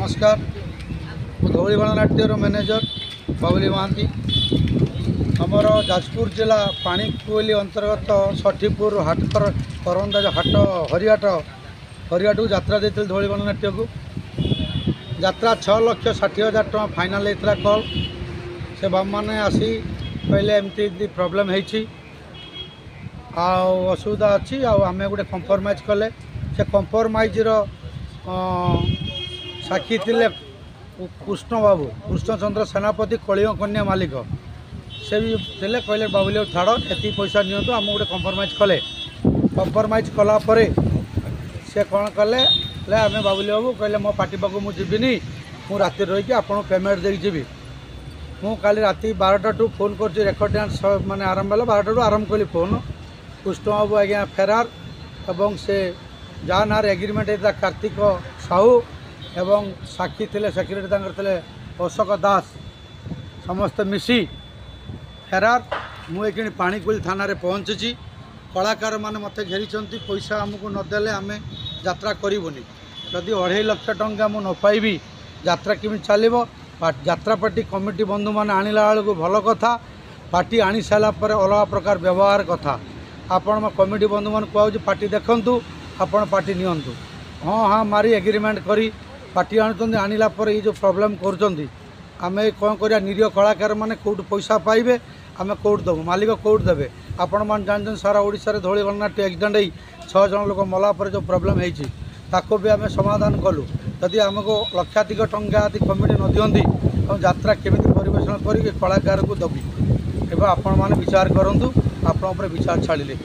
नमस्कार मु धौली गणनाट्यर मैनेजर बाबुली महांती आमर जाजपुर जिला पाणीकोइली अंतर्गत षठीपुर हाटकर करंदा जो हाट हरिहाट को यात्रा देते धौली गणनाट्य को यात्रा 6,60,000 टଙ୍କା फाइनाल होता कल से बाबू मैंने आसी कहले एमती प्रोब्लेम असुविधा अच्छी आम गोटे कंप्रोमाइज कले से कंप्रोमाइजर साक्षी थे कृष्ण बाबू कृष्णचंद्र सेनापति कलिंग कन्या मालिक से भी थे कहले बाबुली छाड़ एति पैसा नियंतु आम गोटे कंप्रोमाइज कले कंप्रोमाइज कलापर से कौन कले आम बाबुली बाबू कहले मो पार्टी पाक मुझे मु राति रही आपको पेमेंट देकी जी मु काली राति 12टा टू फोन कर रेकर्ड डांस माने आरंभ है 12टा टू आरंभ कली फोन कृष्ण बाबू आज्ञा फेरार एवं से जहाँ ना एग्रीमेंट होता कार्तिक साहू एवं साक्षी थे सेक्रेटरी थे अशोक दास समस्त मिसी फेरार मुझे पाणीकोइली थाना पहुँची कलाकार मैंने मत घेरी पैसा आमको नदेले आम यात्रा करूनी जदि 2.5 लाख टंका मुझे न पाइबी यात्रा केमी चलो यात्रा पार्टी कमिटी बंधु मैंने आणला बेलू भल कथा पार्टी आनी सारापर अलग प्रकार व्यवहार कथा आपण कमिटी बंधु मान कहूँ पार्टी देखु आपण पार्टी नियंतु हाँ हाँ मारी एग्रीमेंट करी पार्टी आणुचंदी आणिला पर ये जो प्रॉब्लम करुचंदी आमे कौन करिया निरीह कलाकार माने कोड पैसा पाइबे आमे कोड दबु मालिक कोड देबे आपण मान जानछन सारा ओडिसा रे धौली गणनाट्य एक्सीडेंट होई 6 जन लोक मला पर जो प्रॉब्लम हेछि ताको भी आमे समाधान कलु यदि आमको लक्षाधिक टंका आदि कमिटी न दियंती और यात्रा केमिति परिवेषण करी कलाकार को दबी एबा आपण माने विचार करंतु आपण ऊपर विचार छाड़िले।